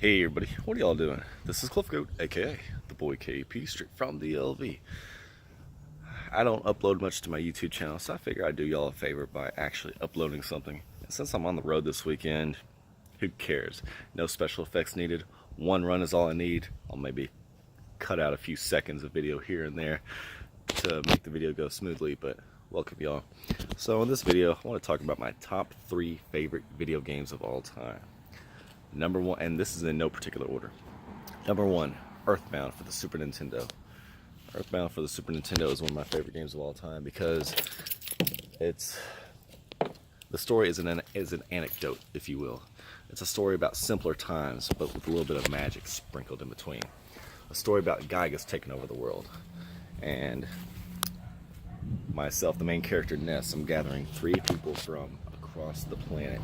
Hey everybody, what are y'all doing? This is cliffgoat, aka the boy KP, straight from the LV. I don't upload much to my YouTube channel, so I figure I'd do y'all a favor by actually uploading something. And since I'm on the road this weekend, who cares? No special effects needed. One run is all I need. I'll maybe cut out a few seconds of video here and there to make the video go smoothly, but welcome y'all. So in this video, I want to talk about my top 3 favorite video games of all time. Number 1, and this is in no particular order. Number 1, Earthbound for the Super Nintendo. Earthbound for the Super Nintendo is one of my favorite games of all time because the story is an anecdote, if you will. It's a story about simpler times, but with a little bit of magic sprinkled in between. A story about Gygas taking over the world, and myself, the main character Ness. I'm gathering 3 people from across the planet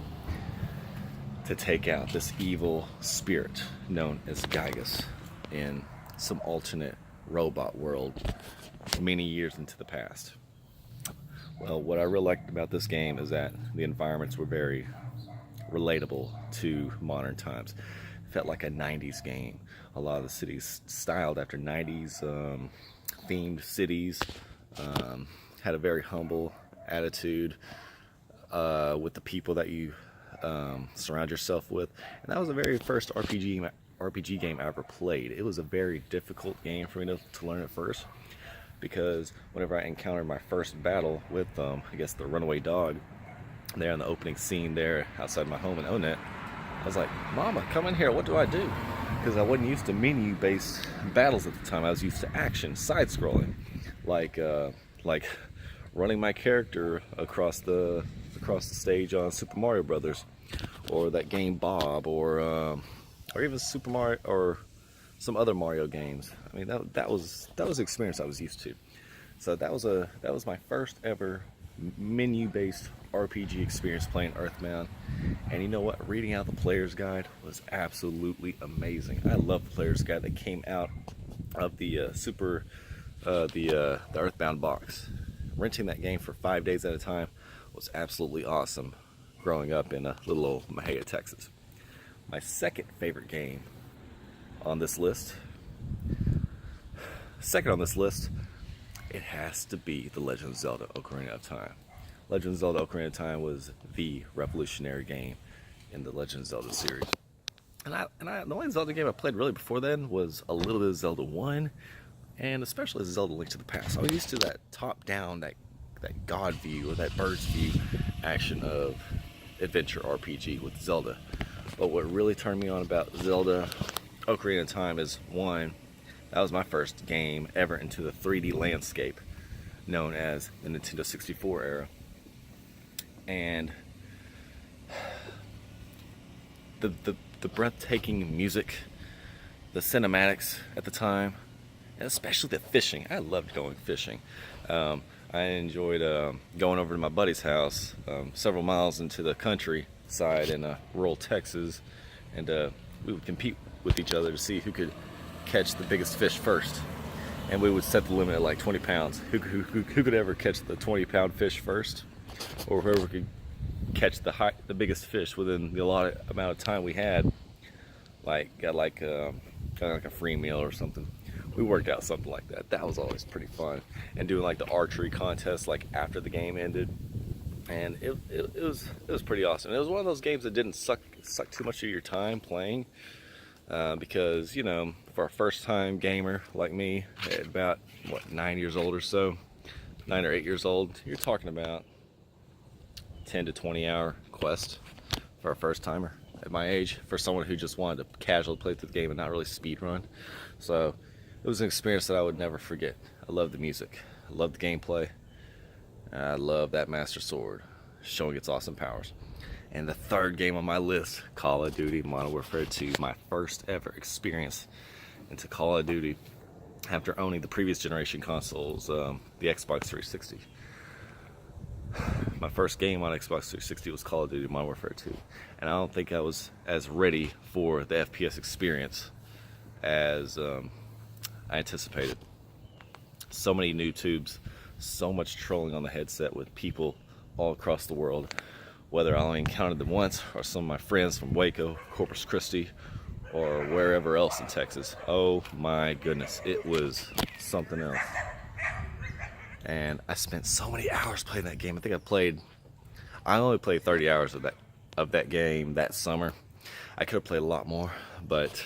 to take out this evil spirit known as Gygas in some alternate robot world many years into the past. Well, what I really liked about this game is that the environments were very relatable to modern times. It felt like a 90s game. A lot of the cities styled after 90s themed cities, had a very humble attitude with the people that you surround yourself with, and that was the very first RPG game I ever played. It was a very difficult game for me to learn at first, because whenever I encountered my first battle with I guess the runaway dog there in the opening scene there outside my home in Onet, I was like, "Mama, come in here, what do I do?" Because I wasn't used to menu-based battles at the time. I was used to action, side-scrolling, like running my character across the stage on Super Mario Brothers, or that game Bob, or even Super Mario or some other Mario games. I mean, that was the experience I was used to. So that was my first ever menu-based RPG experience playing Earthbound. And you know what? Reading out the player's guide was absolutely amazing. I love the player's guide that came out of the the Earthbound box. Renting that game for 5 days at a time was absolutely awesome growing up in a little old Mahia, Texas. My second favorite game on this list, it has to be The Legend of Zelda: Ocarina of Time. Legend of Zelda: Ocarina of Time was the revolutionary game in the Legend of Zelda series. And the only Zelda game I played really before then was a little bit of Zelda 1, and especially Zelda Link to the Past. I was used to that top-down, that God view, or that bird's view action of adventure RPG with Zelda. But what really turned me on about Zelda Ocarina of Time is, one, that was my first game ever into the 3D landscape known as the Nintendo 64 era. And the breathtaking music, the cinematics at the time, and especially the fishing. I loved going fishing. I enjoyed going over to my buddy's house several miles into the countryside in rural Texas, and we would compete with each other to see who could catch the biggest fish first. And we would set the limit at like 20 pounds. Who could ever catch the 20-pound fish first, or whoever could catch the biggest fish within the allotted amount of time we had, got like a free meal or something. We worked out something like that. That was always pretty fun. And doing like the archery contest like after the game ended, and it was pretty awesome. It was one of those games that didn't suck too much of your time playing, because, you know, for a first time gamer like me at about 9 years old or so, 9 or 8 years old, you're talking about 10 to 20 hour quest for a first timer at my age, for someone who just wanted to casually play through the game and not really speed run. So it was an experience that I would never forget. I love the music, I love the gameplay, I love that Master Sword showing its awesome powers. And the third game on my list, Call of Duty Modern Warfare 2, my first ever experience into Call of Duty after owning the previous generation consoles, the Xbox 360. My first game on Xbox 360 was Call of Duty Modern Warfare 2, and I don't think I was as ready for the FPS experience as I anticipated. So many new tubes, so much trolling on the headset with people all across the world, whether I only encountered them once or some of my friends from Waco, Corpus Christi, or wherever else in Texas. Oh my goodness, it was something else. And I spent so many hours playing that game. I only played 30 hours of that game that summer. I could have played a lot more, but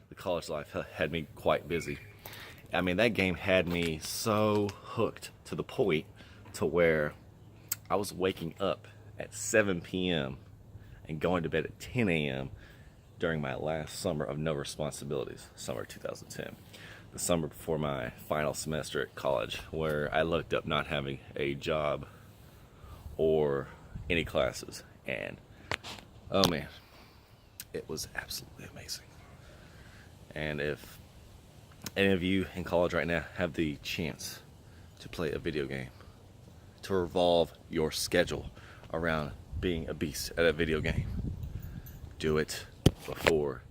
the college life had me quite busy. I mean, that game had me so hooked to the point to where I was waking up at 7 p.m. and going to bed at 10 a.m. during my last summer of no responsibilities, summer 2010. The summer before my final semester at college, where I looked up not having a job or any classes. And oh man, it was absolutely amazing. And if any of you in college right now have the chance to play a video game, to revolve your schedule around being a beast at a video game, do it before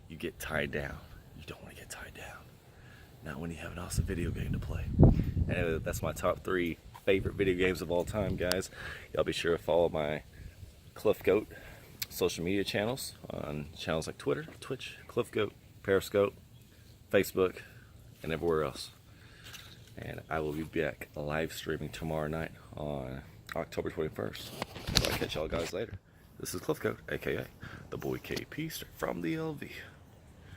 you get tied down. You don't want to get tied down. Not when you have an awesome video game to play. And that's my top 3 favorite video games of all time, guys. Y'all be sure to follow my cliffgoat social media channels on channels like Twitter, Twitch, cliffgoat, Periscope, Facebook, and everywhere else. And I will be back live streaming tomorrow night on October 21st. So I'll catch y'all guys later. This is cliffgoat, aka the boy KP from the LV.